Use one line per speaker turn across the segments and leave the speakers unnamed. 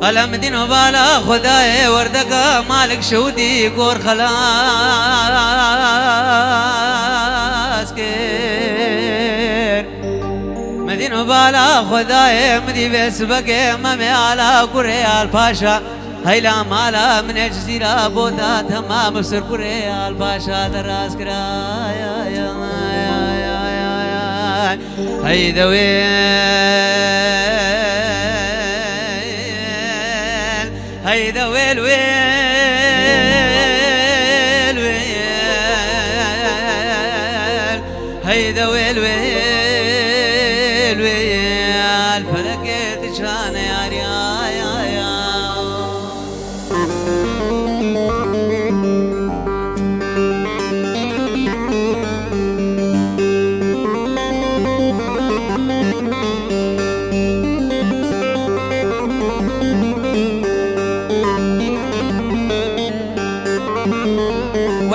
ألم دين وبالا خداي وردك مالك شودي قور خلاص كير مدين وبالا خداي مدي بسبك مامي على كوريال باشا هيلا مالا من الجزيرة بودا تمام سر كوريال باشا دراس كرايا هيدا ويل هيدا ويل ويل ويل هيدا ويل ويل ويل فلكت شان يا ريا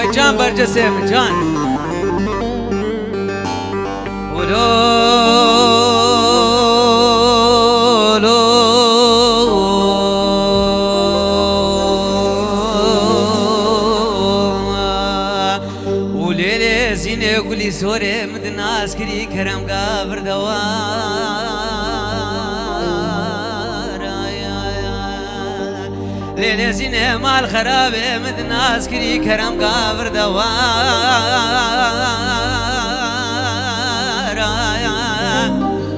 وجان برجسم جان ولو وليلي زينة قولي سوري مدن عسكري كرم قابر دوار ليلي زينة مال خرابة مدن عسكري كرم قابر دوار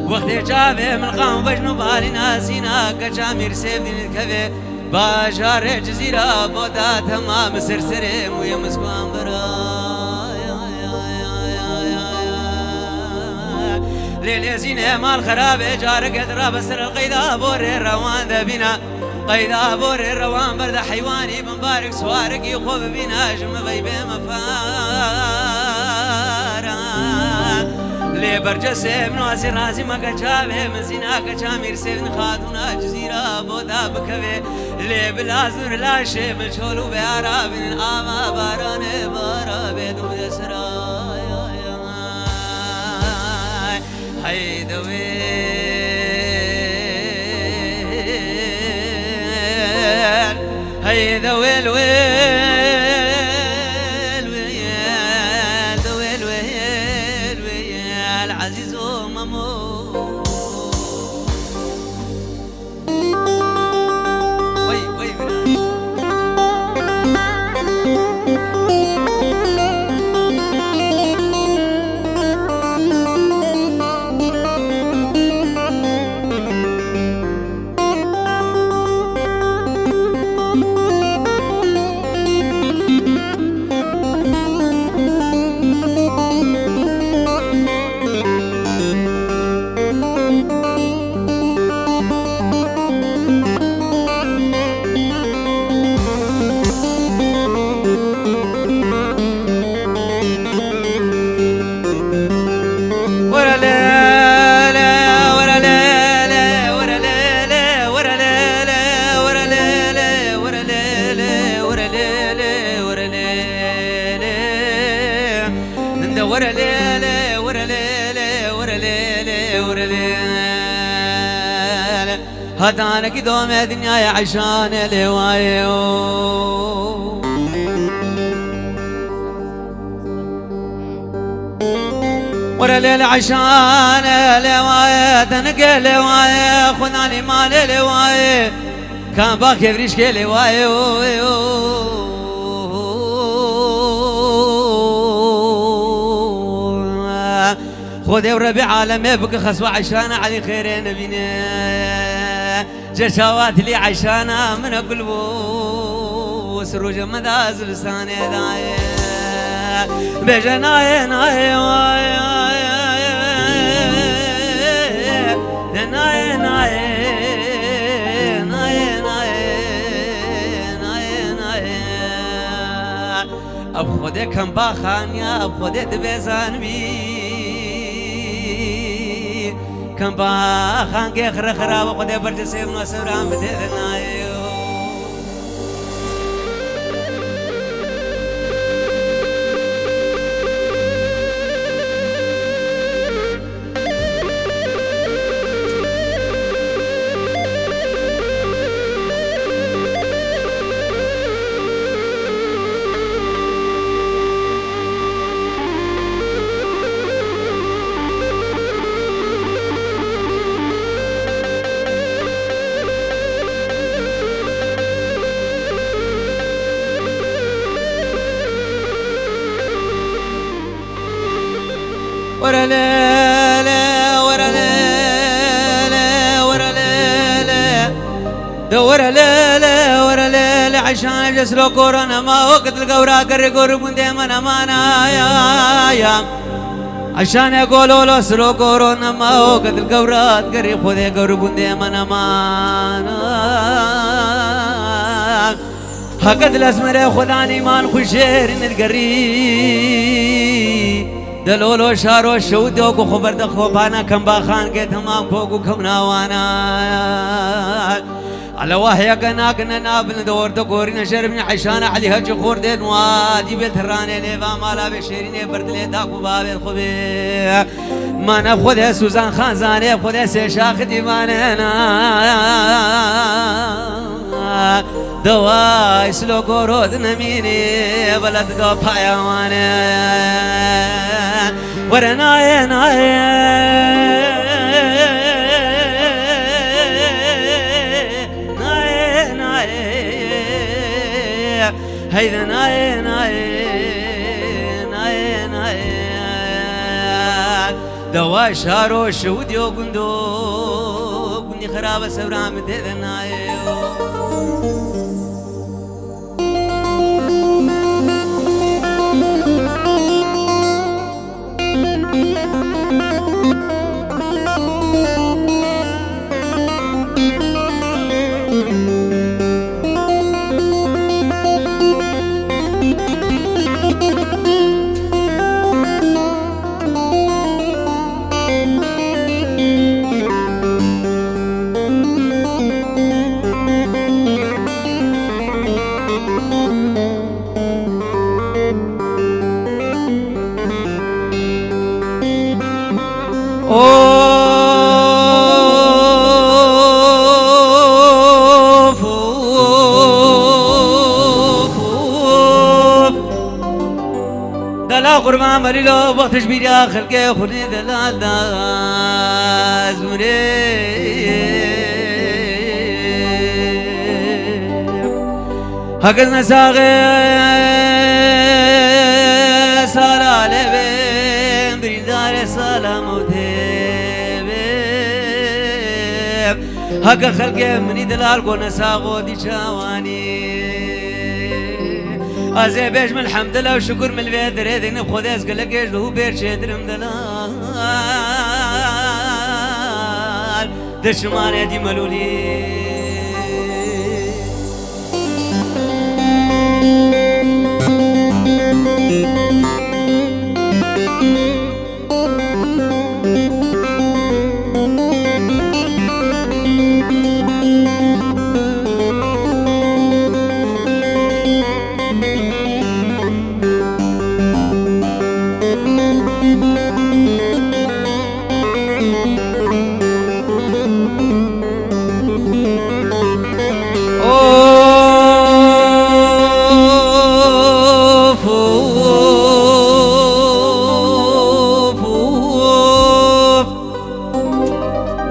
وقت جابه من قام بجنو بالي ناسينا كجامير سيف دين الكفي باجار جزيرة بودا تمام سرسري مويا مسكوان برا ليلي زينة مال خرابة جارك ادرا بسر القيدة بوري الروان ذبينا قيدة بوري الروان برد حيواني بمبارك سوارك يخوف بينا جم غيبة مفارا لي برجسه من واسي رازي ما كجابه من زينا كجامير سيفن خاتونا جزيرة بودا بكوي لي بلازور لاشي من شولو بيارابين آما باران بارا بيدو دسرا هيدا ويل هيدا ويل ويل ويل ويل ويل ويل عزيز ومامو وي وي ورا ليلة ورا ليلة ورا ليلة ورا ليلة هدانا قدوم دنياي عشان الهواية ورا ليلة عشان الهواية تنقى الهواية خذاني مال الهواية كان باكي بريشك الهواية خذي وربي عالمي بك خسوة عشانا علي خيرين بينا جشوات لي عشانا من قلبو سروج مداز لساني داي بجناي ناي واي ناي ناي ناي ناي ناي اب خودي كم باخانيا اب خودي دبيزان بي كم باخان كي خرا خرا وخدي برجسي من سرام بدنايو ورا ليلة ورا ليلة ورا ليلة دور ليلة ورا ليلة عشان جسلو كورونا ما وقت القورا قرقور من ديما مانا يا عشان يقولوا له سلو كورونا ما وقت القورا قريب خذي قرب من ديما مانا هقد الاسمر خذاني مان خشير القريب دلولو شارو شودو کو خبر د خوبانا کم با خان کے تمام کو کم ناوانا على وهي كنا نابن دور دورنا شربنا عشان عليها جخور دين وادي بالترانه ليفا مالا بشيرين برد لي داكو باب الخبي ما ناخذ سوزان خان زاني خذ سيشاخ ديواننا دوا سلو كورود نميني بلد دو بايوانا ورناي ناي ناي ناي هيدا ناي ناي ناي ناي دوا شارو شوديو قندو قندي خراب سبرام ديدا ناي قرما مريلو وقت جبير يا خلقي خلي دلال دازمري هكذا ساغي سالا لبين بريدار سلام وتيب هكا خلقي مني دلال قونا ساغو دي شاواني ازي بيش من الحمد لله وشكر من البيت ريدين بخذيس قلق يجلو بير شدرم دلال دشمان يدي ملولي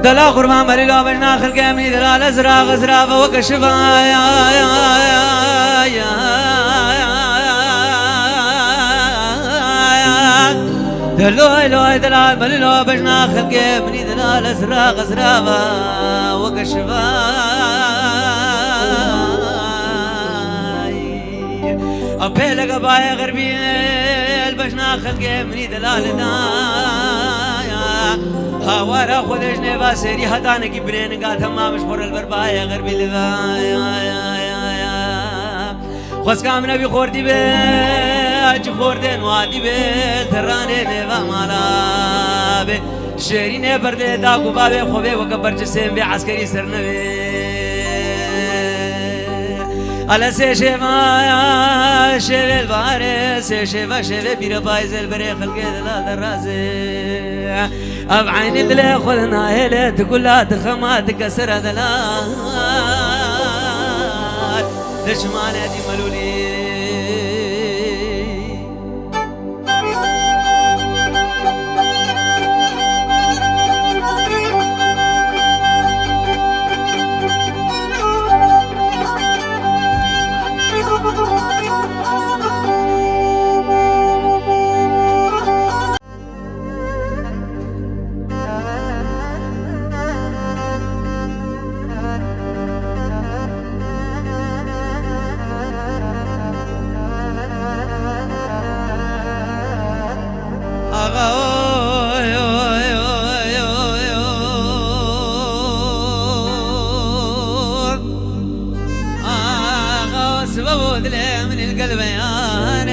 دلا قربان مريلو بجنا خلقي مني دلال ازراق ازراق وكشفا دلوي لوي دلال مريلو بجنا خلقي مني دلال ازراق ازراق وكشفا أبيلك باي غربي البجنا خلقي مني دلال هوارا خودش نبا سری هتانه کی برین کا تمامش پر البربایا غربی لوا خوش کام نبی خوردی به اج خوردن وادی به ترانه نبا مالا به شیرین برده دا کو باب خوبه وکبر جسم به عسکری سرنوی على سيشما شيل الباري سيشما شيل بير بايز البري خلقي دلال الرازي اب عين اللي خذنا هيله تقول لا تخمات كسر دلال دشمان دي ملولي سود لي من القلب ياني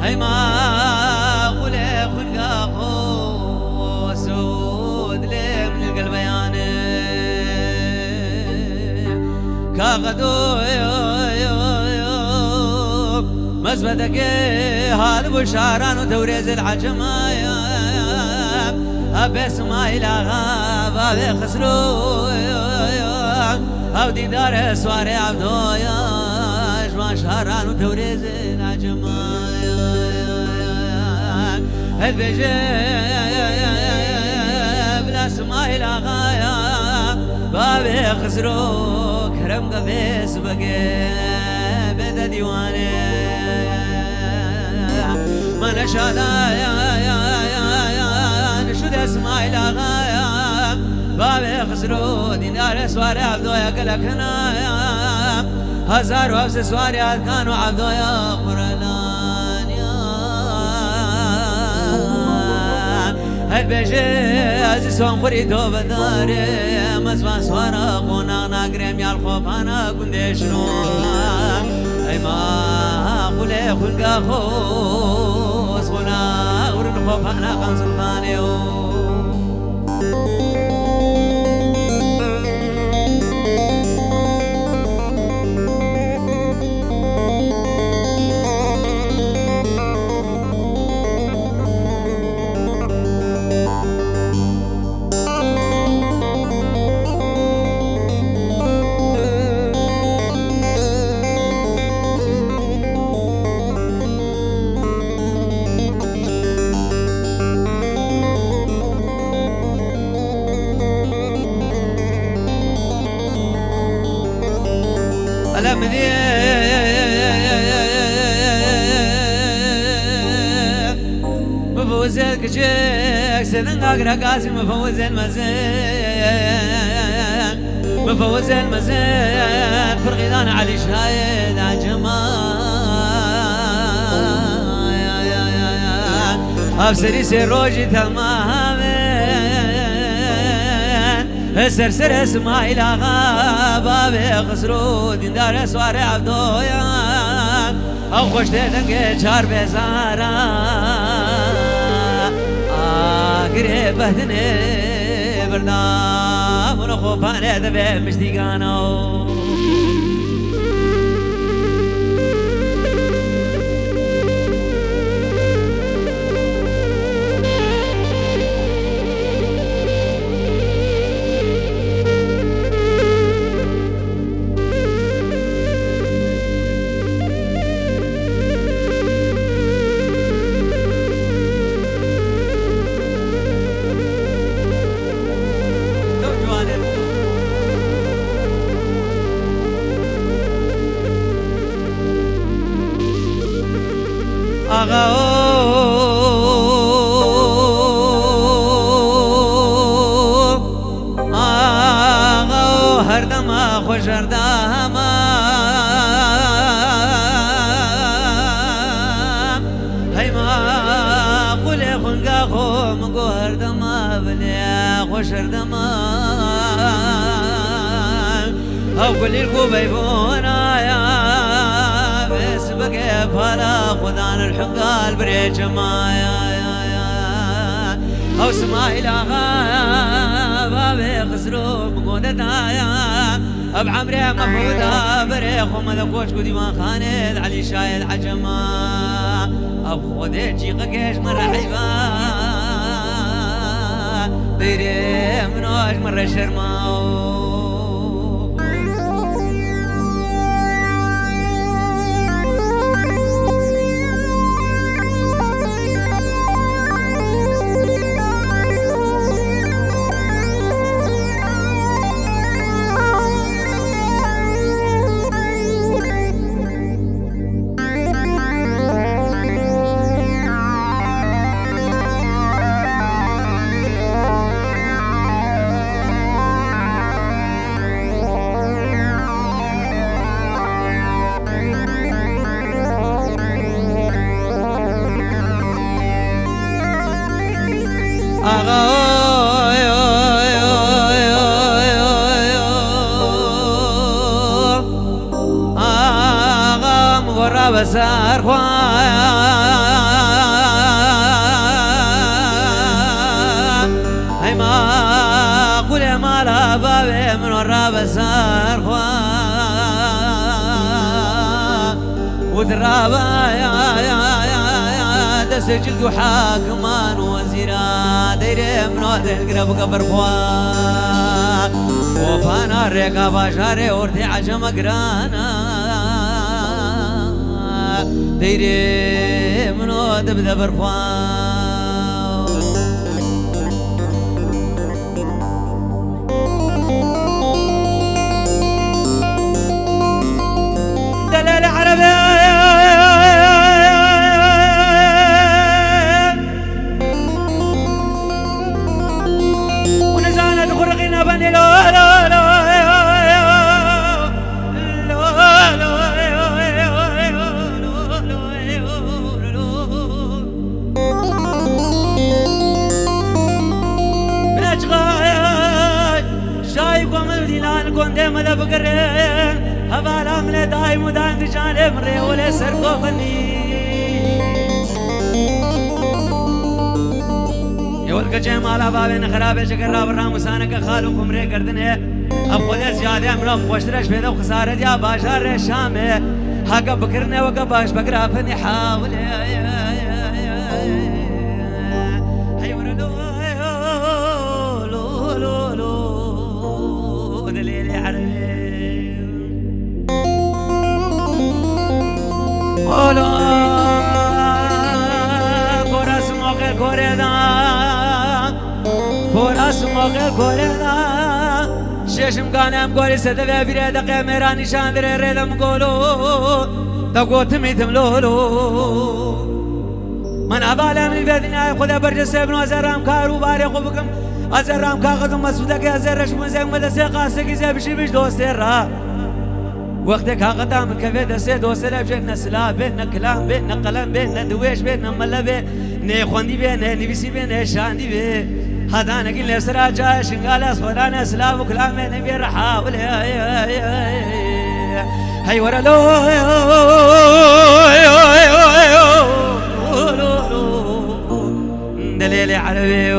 هاي ما قولي خلقا خو سود لي من القلب ياني كاغدو مسبتك هذا بشاران وتوريز العجمة أبس ما إلها بابي خسرو أو ديدار سواري عبدو ما شهران وتوريز العجمة هل بيجي بلا سما إلها بابي خسرو كرم قفيس بقي بدا ديواني ما نشادا نشود اسماء الأغايا بابي خسرو دينار سواري عبدو يا كلكنا هزار وابس سواري كانوا عبدو يا قرلان هل بيجي عزيز سوام خريدو بداري مزفان سوارا قونا ناقريم يا الخوبانا كندشنو أي ما قولي خلقا خوص قونا ورن خوبانا خمس الخانيو المذيع مفوز الكشك سيدنا قاقرا قاسم مفوز المزين مفوز المزين فرغيدان علي شايد عجمان أبصري سيروجي تمامين سرسر اسماعيل آغا بابي خسرو ديندار سواري عبدويا او خوش دنگه چار بزارا آگره بهدنه بردام ونو خوبانه دبه مشتیگانو آغا هر دم خوش هر دم هی ما قولی خونگا خو مگو هر دم بلی خوش هر دم او قولی الکو بیبونا یا بقى فلا خدان الحقال بريج مايا او سماي لاغا بابي خسرو مقودتايا اب عمري مفروضة بريخ ومذكوش قدي ما خاند علي شايد عجما اب خودي جيقا كيش مرة حيبا بيري منوش مرة شرماو بسار خوان هاي ما قول ما لا بابي من ورا بسار خوان ودرابا يا دسجل حاكمان وزيرا ديري من ودي القرب قبر خوان وفانا الرقا باشاري ورتي عجم قرانا ديري من ودي بدبر خوان دلال عربي بني لا لا لا شايف ومدينان كوندي ملا بقرين هبالا من دايم ودان دجاني مري ولا سرقو بني يولك جمال بابين خرابه شكرا برام وسانك خالو خمري قردنه اب خود زیاده امرام خوشترش پیدا خساره دیا باشار شامه حق بکرنه وقا باش بقرافني حاول هي ورا لو دليل عربي ولا كوراس موقع كوريدا كوراس موقع كوريدا ششم كانم قولي ستة في دقيقة ميراني شاندري ريدم قولو تقوت ميتم لولو من أبالا من بيدنا خدا برجس ابن أزرام كارو باري خوبكم أزرام كاغدم مسودك أزرش مزيق مدسي قاسك إزي بشي بش دوستي را وقتك هاقدا من كفي دسي دوستي لبجينا سلا بينا كلام بينا قلم بينا دويش بينا ملا بينا خوندي بينا نبيسي بينا شاندي بينا هذا نقول لسرا جاي شنقال خدا نسلام وكلام نبي رحاول هاي ورا لو دليل عربي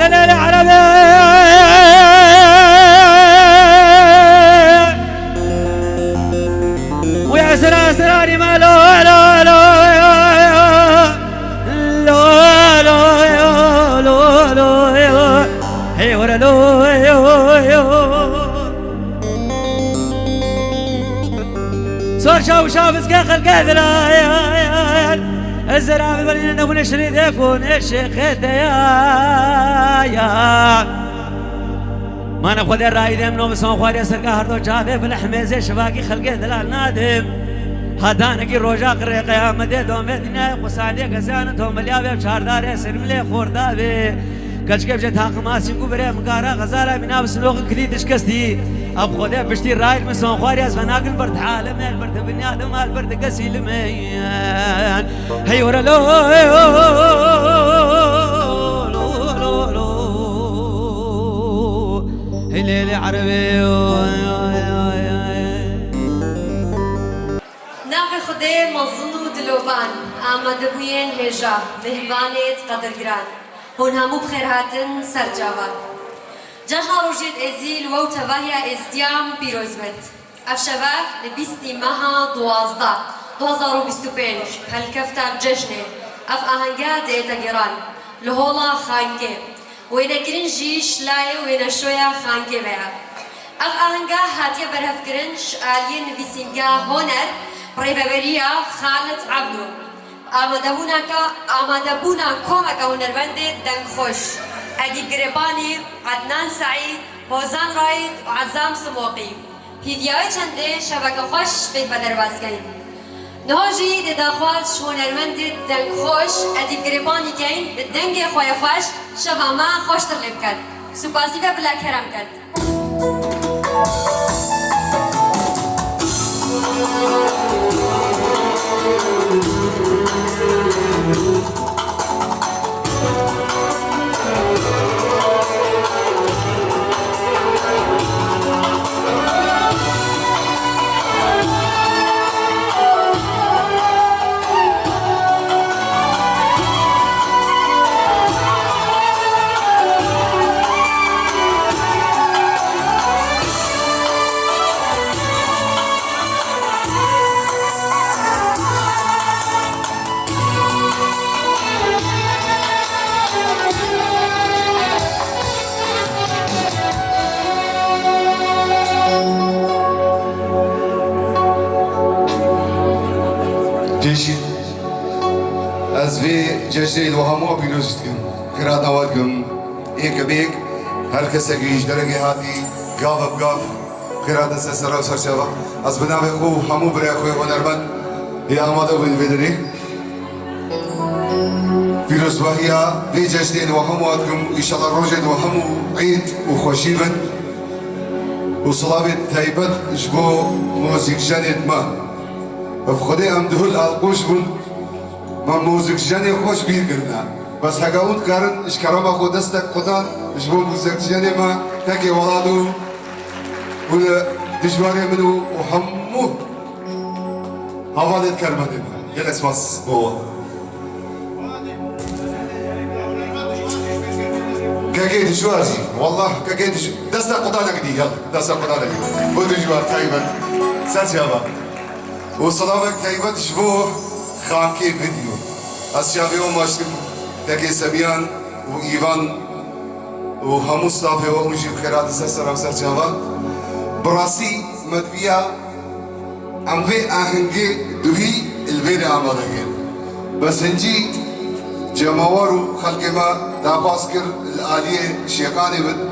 دليل عربي ويا سراري ما لو لو لو لو لو لو هي ورا لو صار شاوس كخل قادر الزرع بالبنين ونشري ذاكون الشيخ يا ما ناخذ الراي ذم نوم سون خواري سرقه هردو جابه بالحميزه شباقي خلقه دلال نادم هذا نقي روجا قري قيامه دوم مدينه قصادي غزانته مليابه شاردار سرمله خوردابه كچ كيف جت حق ما سينكو بري مقارا غزاله بنا بسلوق كليد شكستي اب خذ بشتي راي من سون خواري از فناقل برد عالم البرد بني ادم البرد قسيل ميان هي ورا لو هليل عربي
ناقل خدي مظنو دلوبان آمد بوين هجا مهوانت قدر گران هون همو بخير هاتن سرجاوان جشن روجيت ازيل و تواهي ازديام پیروز بد افشبه لبیستی ماها 2025 هالكفتر جشنه اف آهنگه دیتا گران لهولا خانگه وينا گرنجيش لاي وينا شوية خانگه بيا اف آهنگه هاتيه برهف گرنج آليه نویسینگه هونر بريبابريا خالد عبدو آماده بونا كومك هنربنده دنگ خوش اديب گرباني عدنان سعيد هوزان رايد وعزام سموقي هیدیای چنده شبکه خوش به بدرواز کن نهاجی دخوات شونرمند دنگ خوش ادیب گریبانی کن دنگ خوی خوش شباما خوش ترلب کد سپاسی و بلا کرم کد
جيشي أزفي جشتي الوهمو بيروزتكم كرات نوادكم إيك بيك هر كسا جيش درجة هاتي قاف بقاف كرات سسرا وسرشابا از بنام خو همو برای خوی هنرمند يا آماده بين بدري فيروز باهيا في جشتين وهمو أدكم إن شاء الله روجد وهمو عيد وخوشيبن وصلابة تايبت جبو موزيك جانت ما بخدي ام دهول القوش بون ما موزيك جاني خوش بير كرنا بس هقاون كارن اش كرامة خو دستك قدان اش بو موزيك جاني ما تاكي ولادو ولا دجواري منو وحمو هوالد كرمة ديما يلس باس بوا كاكي دجواري والله كاكي دستك قدانك دي يلا دستك قدانك دي بو دجوار تايبا سات يابا وصلابك تايبت شبوه خانكي فيديو أسيابي وماشتم تاكي سبيان وإيفان وهمو صافي ومجيب خيرات سسر أمسر جاوا براسي مدبيا أم في أهنجي دوهي الفيديو عمالك بس هنجي جماورو خلق ما داخواسكر الآلية شيخاني بد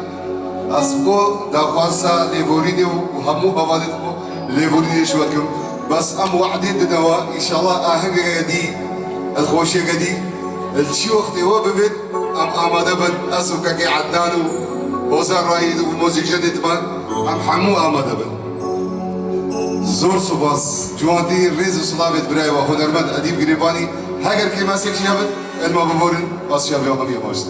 أسبقو داخواسا ليبوريدي وهمو هوالدكو ليبوريدي شوكم بس ام وحدي دنوا ان شاء الله اهم قدي الخوشي قدي الشيوخ تي هو ببيت ام اماده بن اسو كاكي عدانو وزار رايد وموزيك جديد بن ام حمو اماده بن زور صباس جوانتي ريز صلابت براي وهنرمند اديب قريباني هاجر كي ماسك شيابت الما بفورن بس شاب يوم ابي ماشت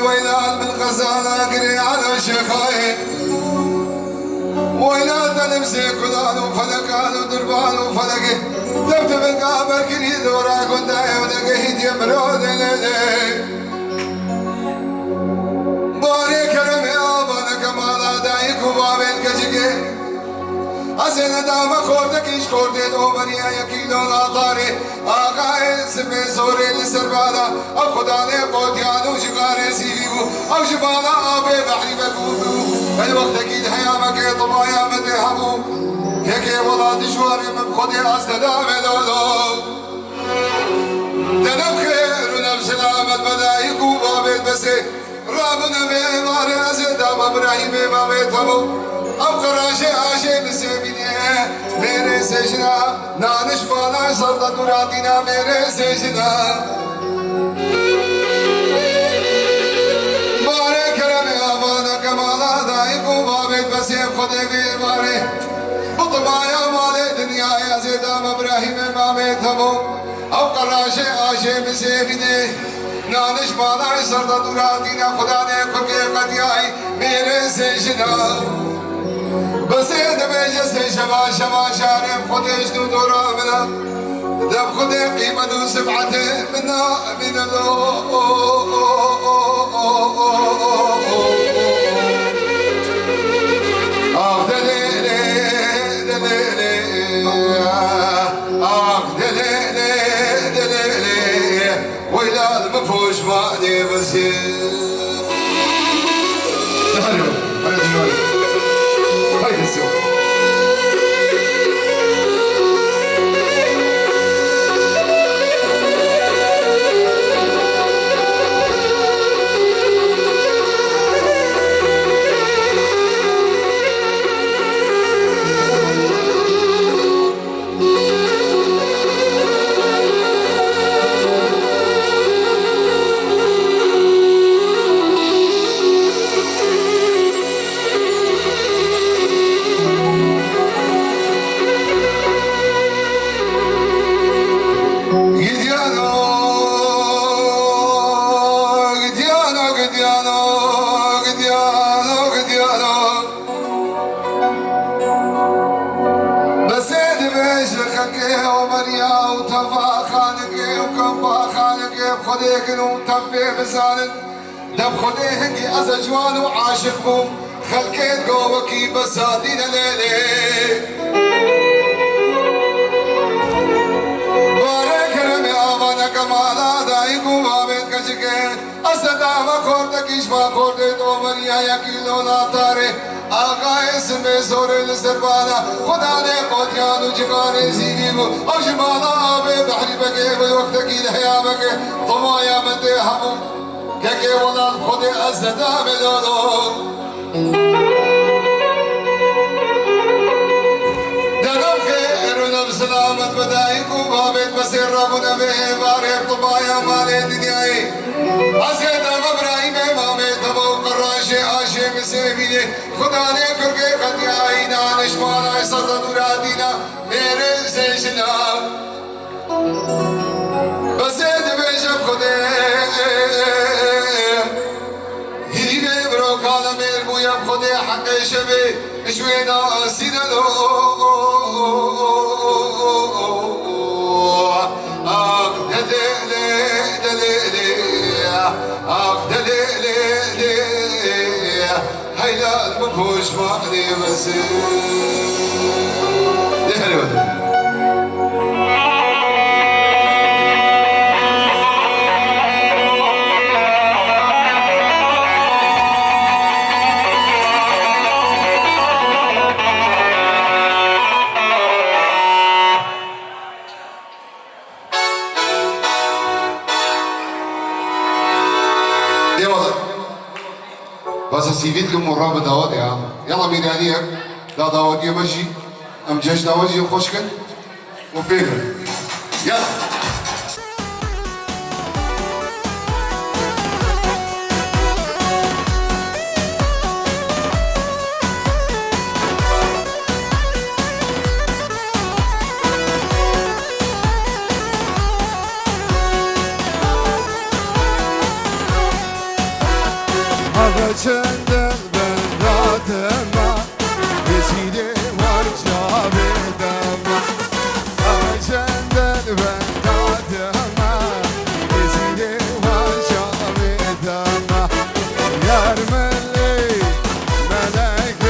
وينال من غزالة قري على شيخاي وينال تنمسي كلان وفلقان ودربان وفلقي ثبت بالقابر قريد وراك وداي ودقيت يمرود ليلي باري كرمي آبانا كمالا دايك وبابين كجيكي أزين دام خوردك إيش خوردت وبريا يكيلو ناطاري آقاي سمي زوري لسربالا أو خداني قوتيانو جغاري سيبو أو جبالا آبي بحري بكوبو الوقت أكيد حيامك طبايا متحبو هيكي ولا دشواري من خدي أستدامي لولو دنب خير ونفس العمد بدايك وبابي بسي رابنا بإماري أزيدام إبراهيم إمامي تبو अब कराशे आशे से बिने मेरे सेजना नानिश बाला सरदा दुरातीना मेरे सेजना يقوم عبد بس يبخد بيباري بطبع يا مال دنيا يا زيدام ابراهيم امامي تبو او قراشي عاشي بسيبني نانش مانا سرد دوراتينا خدا نے کھکے قدیائی میرے سے شنا بس دبیج سے شما شما شارم خودش دو دورا منا دب خود قیمة سبعة منا من آخ دليلي دليلي آخ دليلي دليلي ويلا المفوش معني بسير حلو حلو شوي هاي السوق خديك نوم تفي بسالن دب خديك أزجوان وعاشق بوم خلكيت قوكي بسادين ليلي بارك رمي آمانا كمالا دايكو بابت كشكين أسدام خورتك إشفا خورتك ومنيا يكيلو ناتاري آقا اسم سوري لسربانا خدا نے قوتيانو جغاني زيگيبو او جمالا آبي بحري بكي بوقتك الحياة بكي طمايا متي حمو كيكي ولا خدي أزدا مدونو دنم خير ونم سلامت بدايكو بابت بسير ربنا به باريب طمايا مالي دنياي أزيد ابراهيم امامي تبو قراشي عاشي مسيبيني خدا نے کرके قدیائی نانش مانا صدا دوراتینا میرے سے شنام بسید بیشب خودے هیری بے برو کالا میر مویب خودے حق شبے اشوینا سینلو آخ دلیلے دلیلے آخ دلیلے هيلا المفوش معني مسير دي حلوة دي وضع بس سيفيتكم مرة بدوات يا عم يلا ميدانية لا داوات يمشي ام جيش داوات يخشكن وفكر يلا
Çenden ben rahatıma vesile var cabedama Çenden ben rahatıma vesile var cabedama Yar melek melek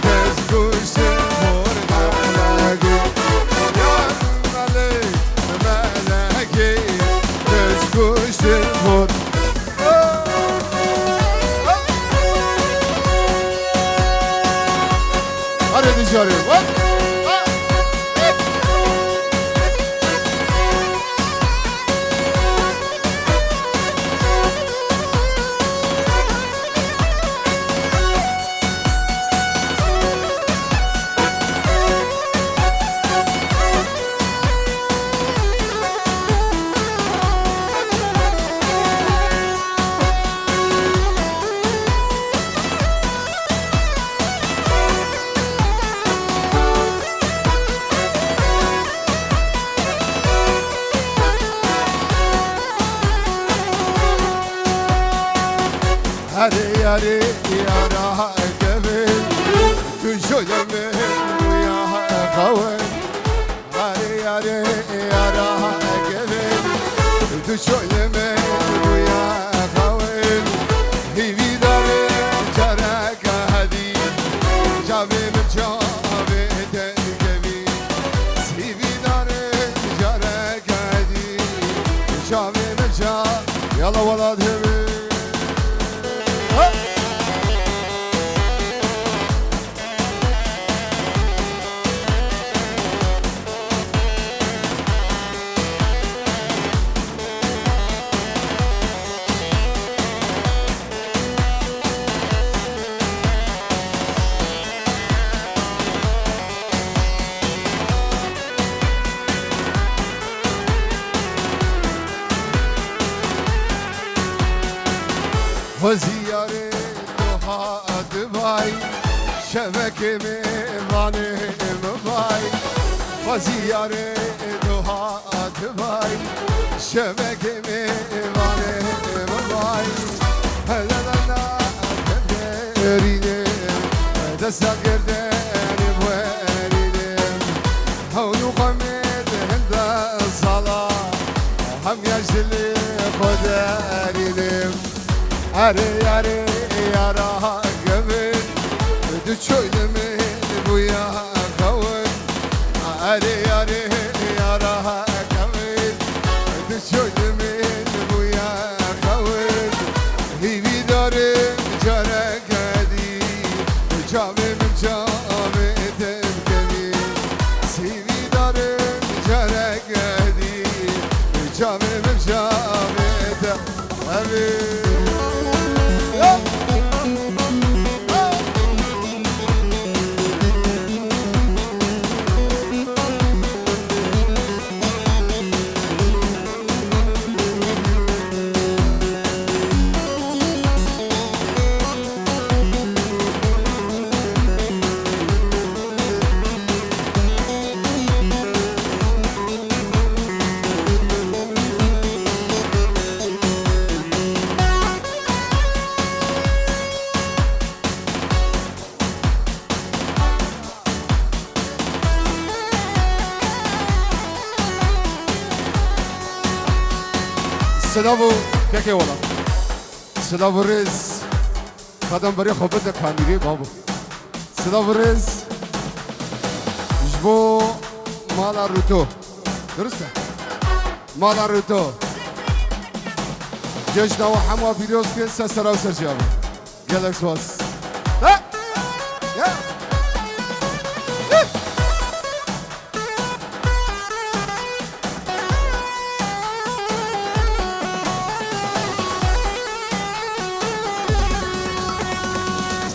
tez kuşun mor melek Yar melek melek tez kuşun mor Hadi dışarı. Bak. yare yara kevin tu şöyle ya kaven yare yara kevin tu şöyle ya kaven hivi dare çarak hadi javim jave den kevin hivi dare çarak hadi javim jav yalla wala devi وزياري دوحات باي شبكة ميواني مباي وزياري دوحات باي شبكة ميواني مباي هلا لنا تبريني دسال قرداني بواريني هونو قميت هند الصلاة هم يجلي قداريني Are yare yara gavin du çöyleme bu ya kavun Are yare yara gavin du çöyleme bu ya kavun Hivi dare cara kadi Cavim cavetem kedi Hivi dare cara kadi Cavim cavetem kedi سلامو که والا سلام ریز خدم برای خوبت کامیری بابا سلام ریز جبو مالا روتو درسته مالا روتو جشن و همه ویدیوز که سلام سرجیاب گلکس واس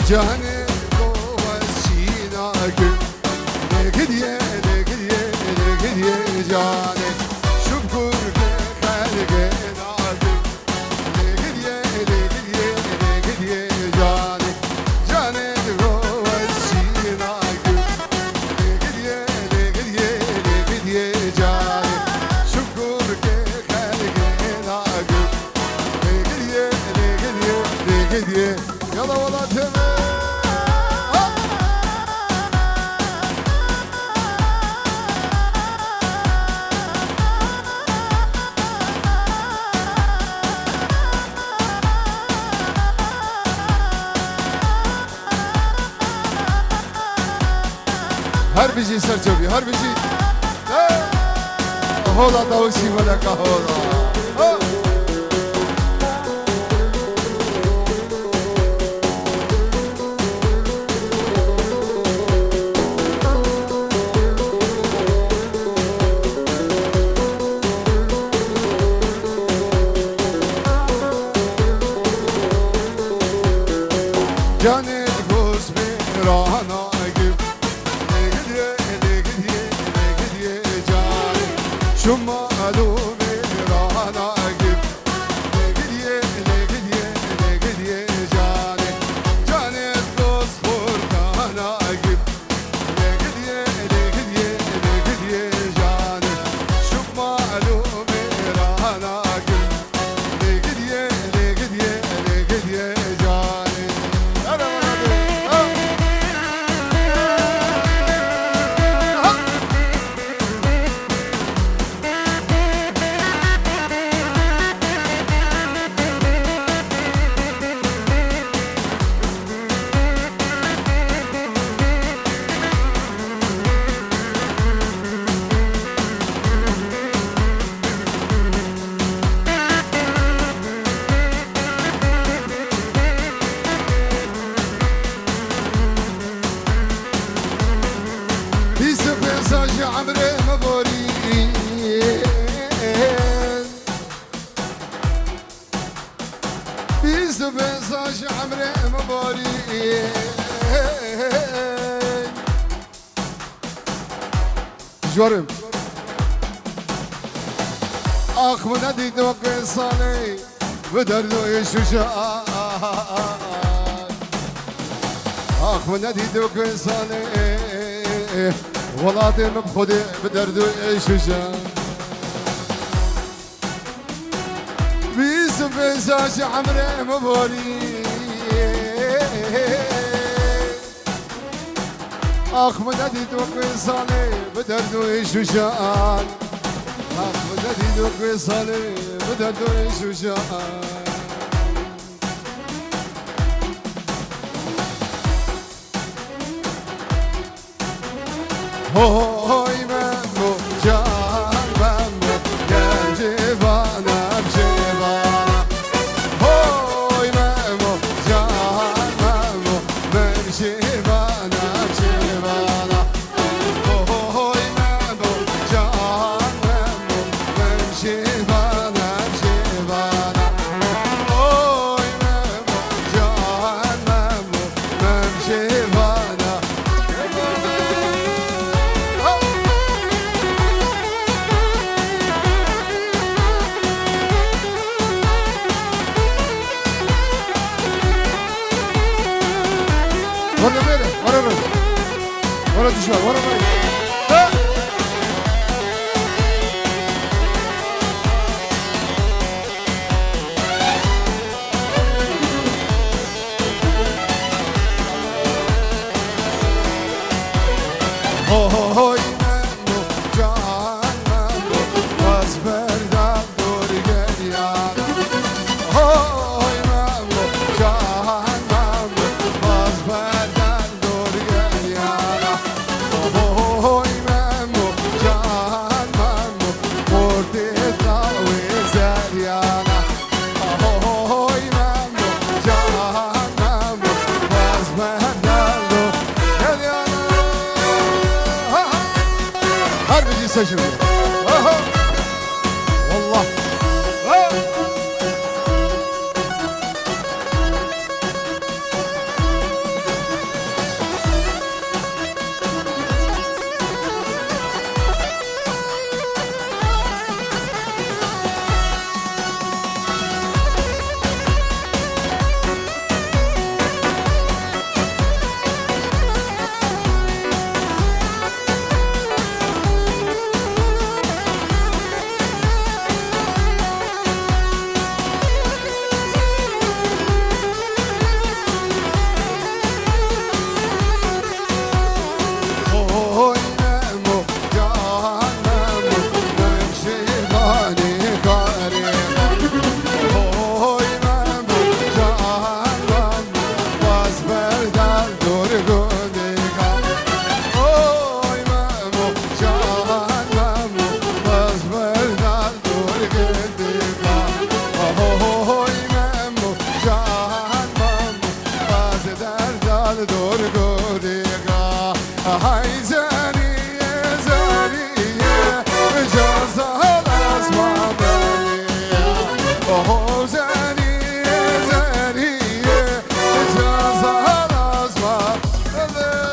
Canı kovasına gül Ne gidiye canı Şükür ki kalge nadım Ne gidiye canı Canı kovasına gül Ne gidiye canı Şükür ki kalge nadım Ne gidiye Yala vala teme هر بیشی سر چوبی هر بیشی هولا داوسی ولا کهولا Canet göz mirana gibi Ne gidiye canı Şu malum mirana gibi Ne gidiye canı Canet göz furkana gibi Ne gidiye canı Şu malum mirana gibi Ne gidiye canı جورم آخ من ندید و قصاني بدرد و شجاع آخ من ندید و قصاني ولادي من خودي بدرد و شجاع بيس بنساش عمري مبولي آخ من ندید و قصاني بدرد و شجاع آخ من ندید و قصاني بدرد و شجاع هوی ممو جان ممو گم جوانا بجوانا هوی ممو جان ممو من جوانا بجوانا هوی ممو جان ممو من جوانا بجوانا هوی ممو جان ممو من جوانا ورا بيرة ورا بيرة ورا تشوار ورا بيرة هوی منو جان منو باز بردم دور گریان هوی منو جان منو باز بردم دور گریان هوی منو جان منو مردی داوی زریان هوی منو جان منو باز بردم دور گریان هر بيجي سجن والله هوی ممو جان ممو من شیبانی کاریم هوی ممو جان ممو باز بردن دور گودگان هوی ممو جان ممو باز بردن دور گودگان هوی ممو جان ممو باز بردن دور گودگان های زنیه زنیه جزال از ما بلیه اوه زنیه زنیه جزال از ما بلیه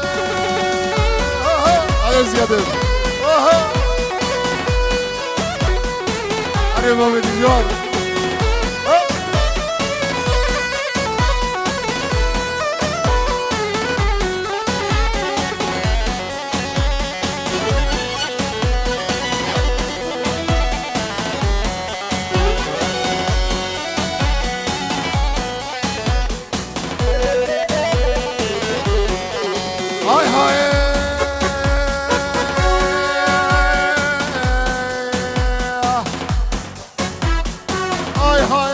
علی زیاده علی بابی دیجان هاي هاي هاي هاي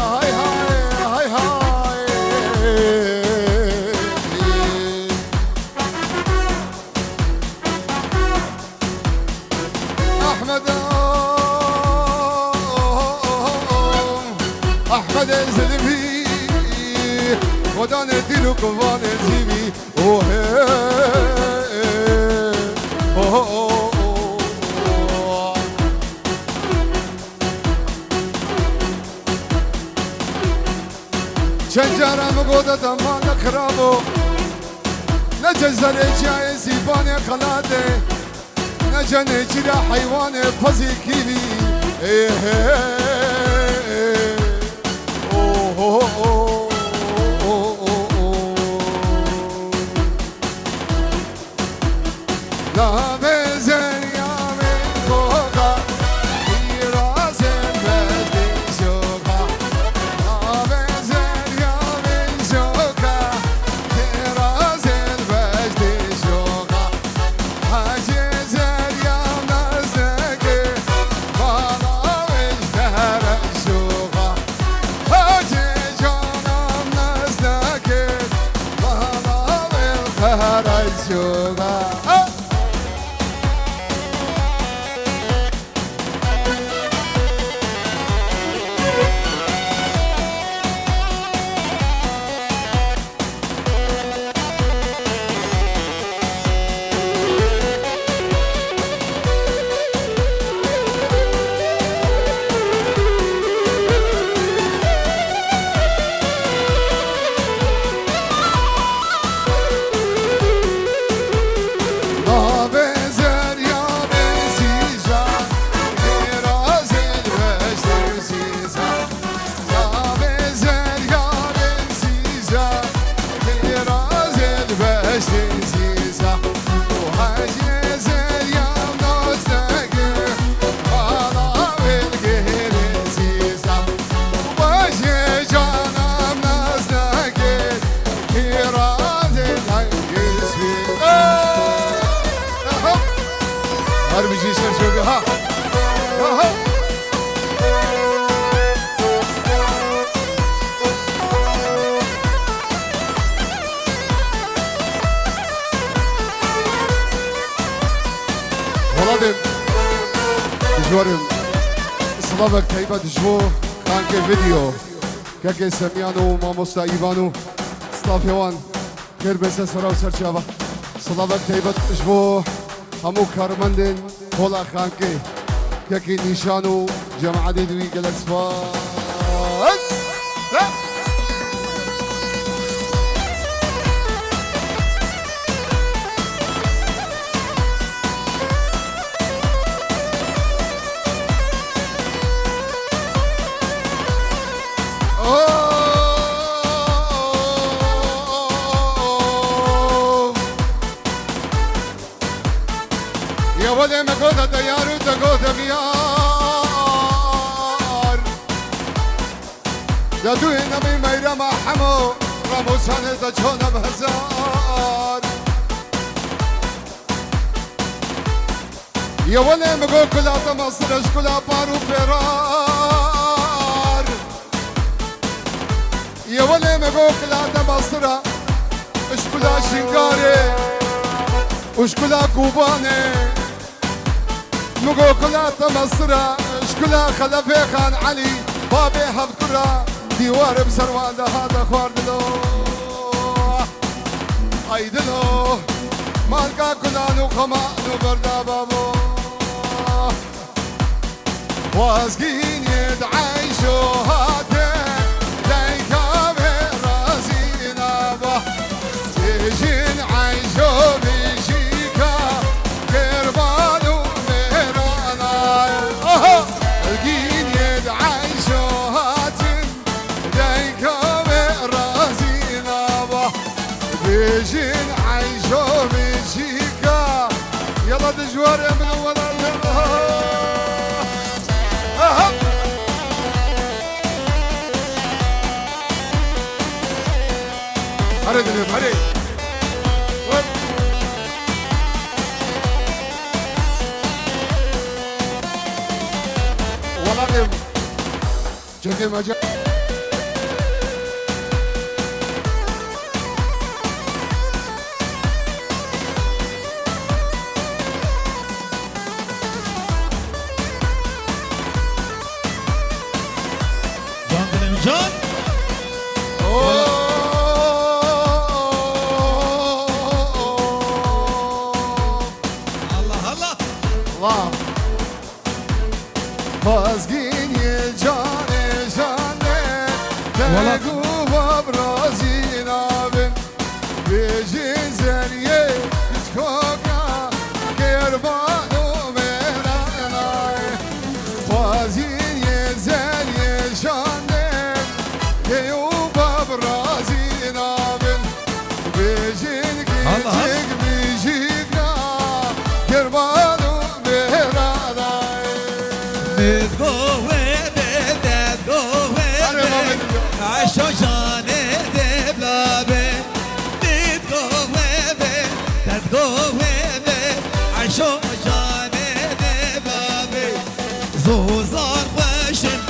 هاي هاي هاي احمد احمد زلمي ودان الدين وقوان الزيبي شجرة مقودة دمان خرابو نجزل جاي زيباني خلاده نجني جرا حيواني فزي كيبي لا بزر يا من فوقا جوارم سلامك تايبا دجبو كانك فيديو كاكي سميانو ماموستا ايبانو ستافيوان خير بسا سراو سرچاوا سلامك تايبا دجبو همو كارمندن هولا خانكي كاكي نيشانو جماعة دوي جالكس باس ولی مگودا دیارو دگودا بیار دادوی نمی میرم حمو راموسانه دا چونم هزار یا ولی مگو کلا تماصرش کلا بارو فرار یا ولی مگو کلا تماصره اش کلا شنگاره وش كلها كوباني مقو كلها تمصرة اش كلها خلفي خان علي بابي هفكرة ديوار بسروان ده هذا خوار دلو اي دلو مالكا كلها نوخما نبردا بابو وازقين يدعيشو هاتي ليكا برازينا با تيجين عيشو بيشيكا كربانو ميرانا القين يدعيشو هاتي ليكا برازينا با بيجين عيشو بيشيكا يلا دجوار يا من اول هري دنيا هري والله جاكي ما جا
جان
الله بازگین یه جان جانه تگو برازي نابن بيجي زريه بتكوكا كيربانو ميراناي خوازين يزال يشانن يوبا برازي نابن بيجين كيجيك بيجيكا كيربانو ميراناي
نتقوى نتقوى عشو جاني دبلابي نتقوى نتقوى عشو جاني دبلابي زوزار وشن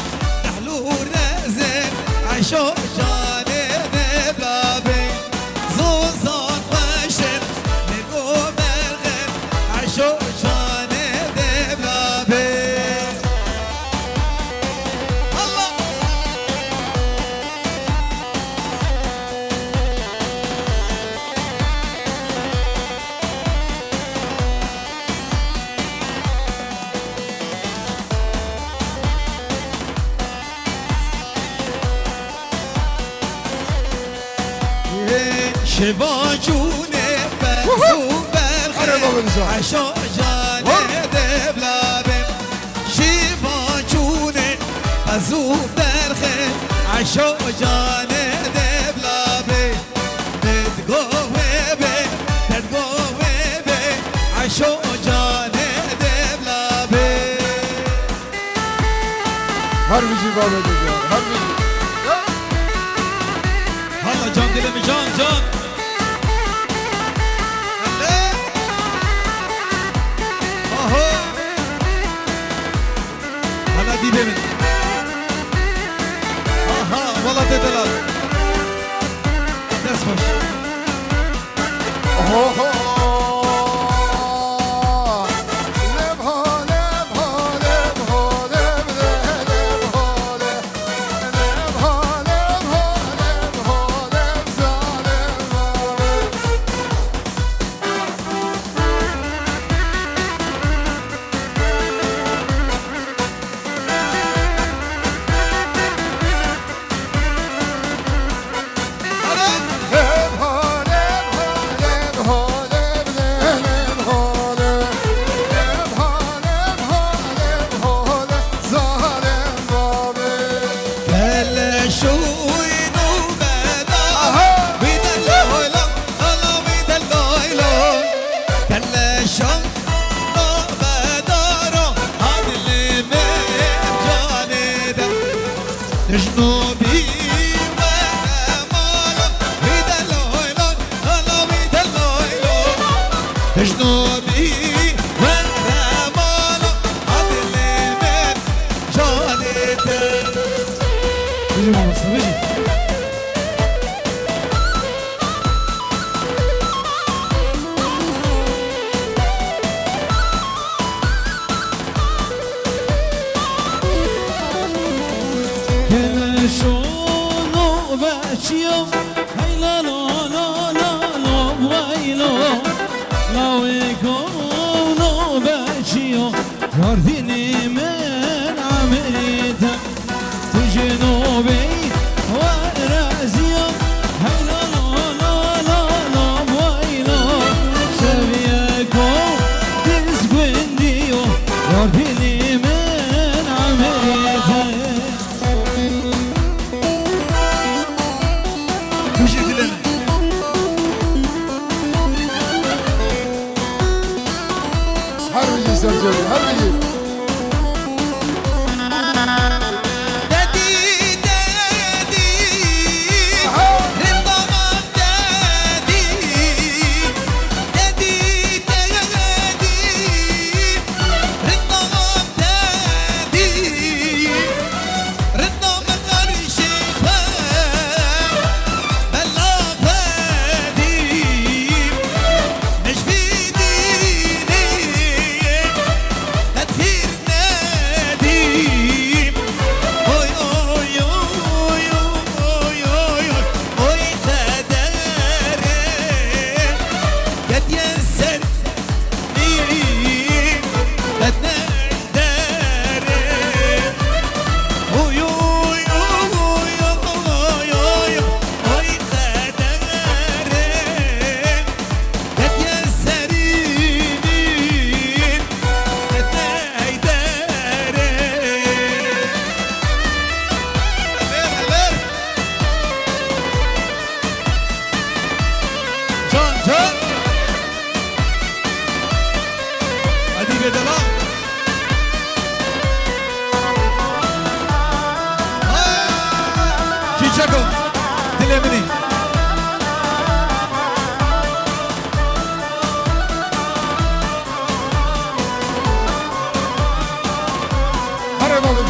نحلو رزق عشو جاني دبلابي زوزار وشن نقوم الغن عشو جاني دبلابي شباجوني بزوب الخير عشو جاني دبلابي شباجوني بزوب الخير عشو جاني دبلابي نتقوى بي عشو جاني دبلابي
هربجي بابا دجار هربجي
هلا جان دلمي جان هلا دي بمن والله تدلال دس خوش جنوبي وأماله بيدلويلون الله بيدلويلون جنوبي وأماله عدل من جانته بيجي ماما بيجي شونو باشيو هاي لا لا لا لا لا ويلو لا ويكونو باشيو يرديني من عمريتا تجنوبي ورازيو هاي لا لا لا لا لا ويلو شبيكو تسكنديو يرديني من عمريتا
هربجي سرجري هربجي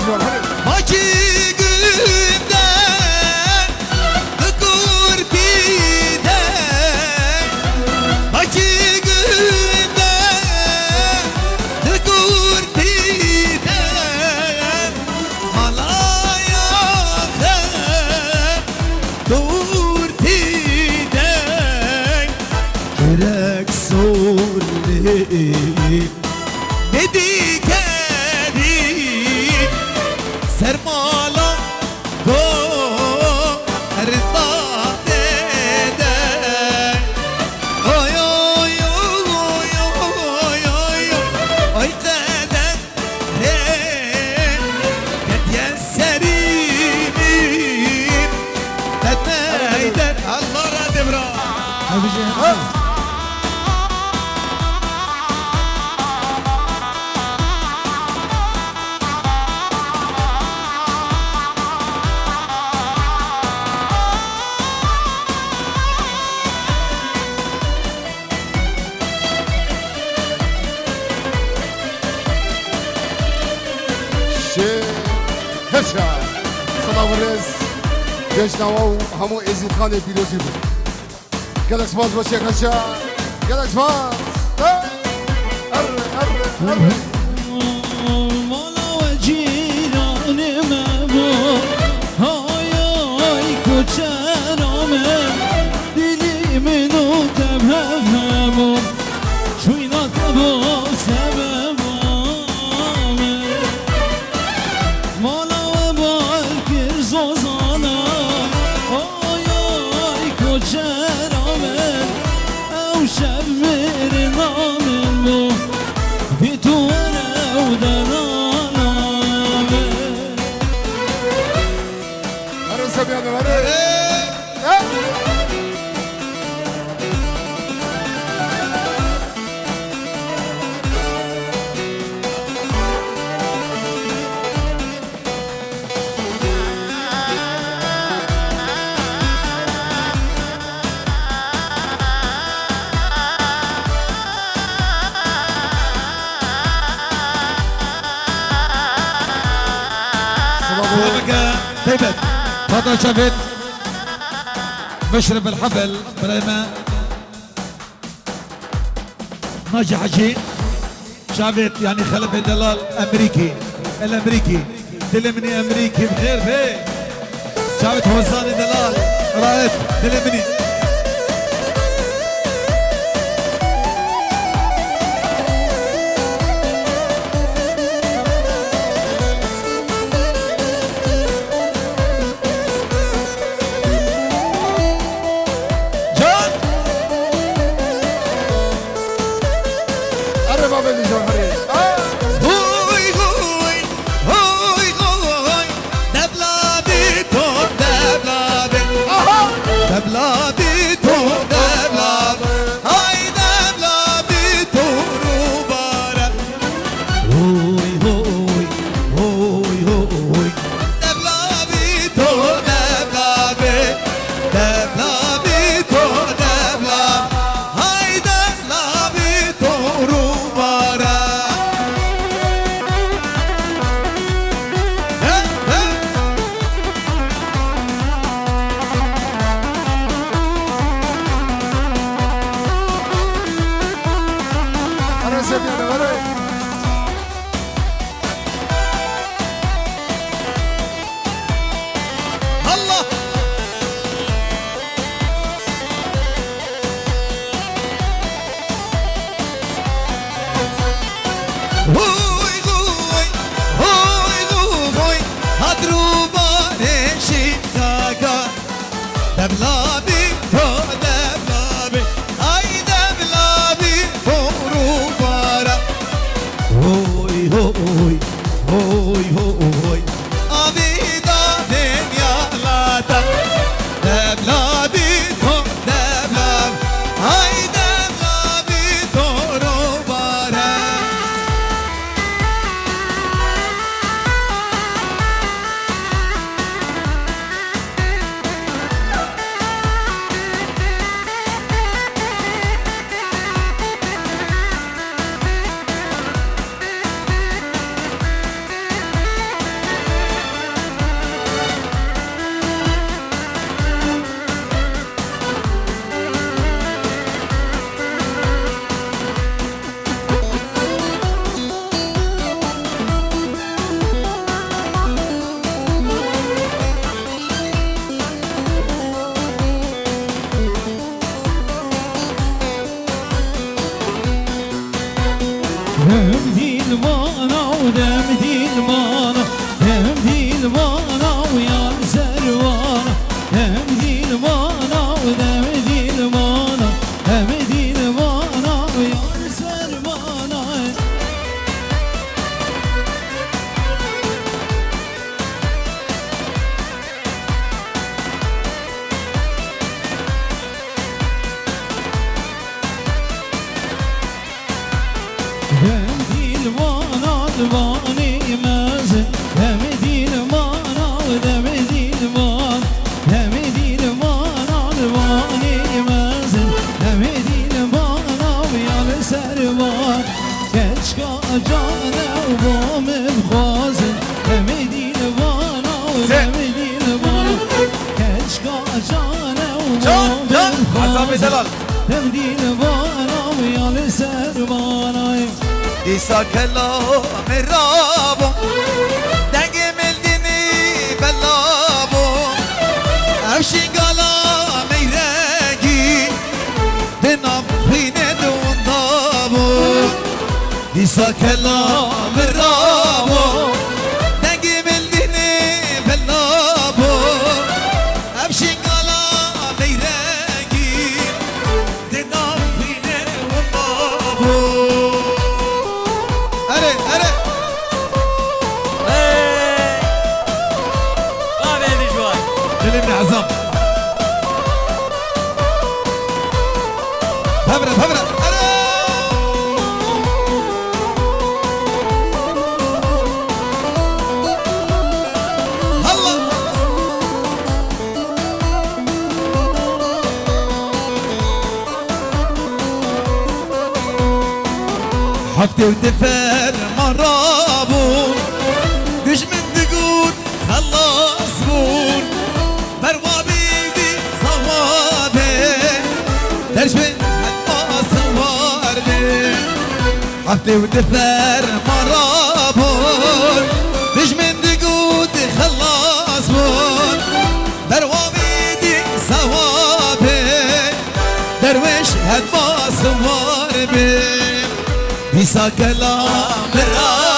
جوار هري
Maçı günden kurtiden Maçı günden kurtiden Malaya kurtiden Gerek sorli ne dikerin Sermala go erda deden Oy oy oy oy oy oy oy deden Getiyen serinim Dedeyden Allah razı bra
شي هشا سلام الرز جشنوا همو ازي خانه بيروزي بو قالك سباز بشي هشا قالك سباز
Mala ve ciranime bu Hay ay koçerame Dilimin o tebhefemu Şuynat bu sebebame Mala ve balkir zozana Hay ay koçerame Ev şevmirin amin bu Bituvere udananame
هري سبيانه هري
طيبت تفضل شافت مشرف الحفل بريما ناجي حجي شافت يعني خلف الدلال امريكي الامريكي دلمني امريكي بخير فيه شافت وزان الدلال رايت دلمني
هري بابا اللي جوار هري
Huy huy huy huy Devladi tor devladi Devladi tor devladi Hay devladi toru bara Huy huy huy huy Devladi tor devladi Devladi tor devladi Hay devladi toru bara
هري سبيانه هري
Allah Huy huy huy huy Hadrubane Chicago Devlabi to devlabi Ay devlabi toru bara Huy huy huy huy Avida denyalata Devlabi to devlabi Ay devlabi toru bara واني مازن دمدي المانا ودمدي المان دمدي المانا واني مازن دمدي المانا ويا السربان كشكا جانا وبوم بخازن دمدي المانا ودمدي المان كشكا جانا وبوم بخازن دمدي المانا ويا السربان
ديسا كلام الرابو دنگ ملدني بلابو أمشي قالا ميراجي دنام خينة دون دابو ديسا كلام الرابو دنگ ملدني بلابو أمشي قالا ميراجي دنام خينة دون دابو
ابن عزام فبرة
هلا
حفتي ودفر مرابو
مش من تقول خلص بون بروابي دي صوابي درش من حتى صوارني
حفتي ودفر
مرابون مش من تقول خلص بون بروابي دي صوابي درويش هد ما صواربي بيسا كلام الرابي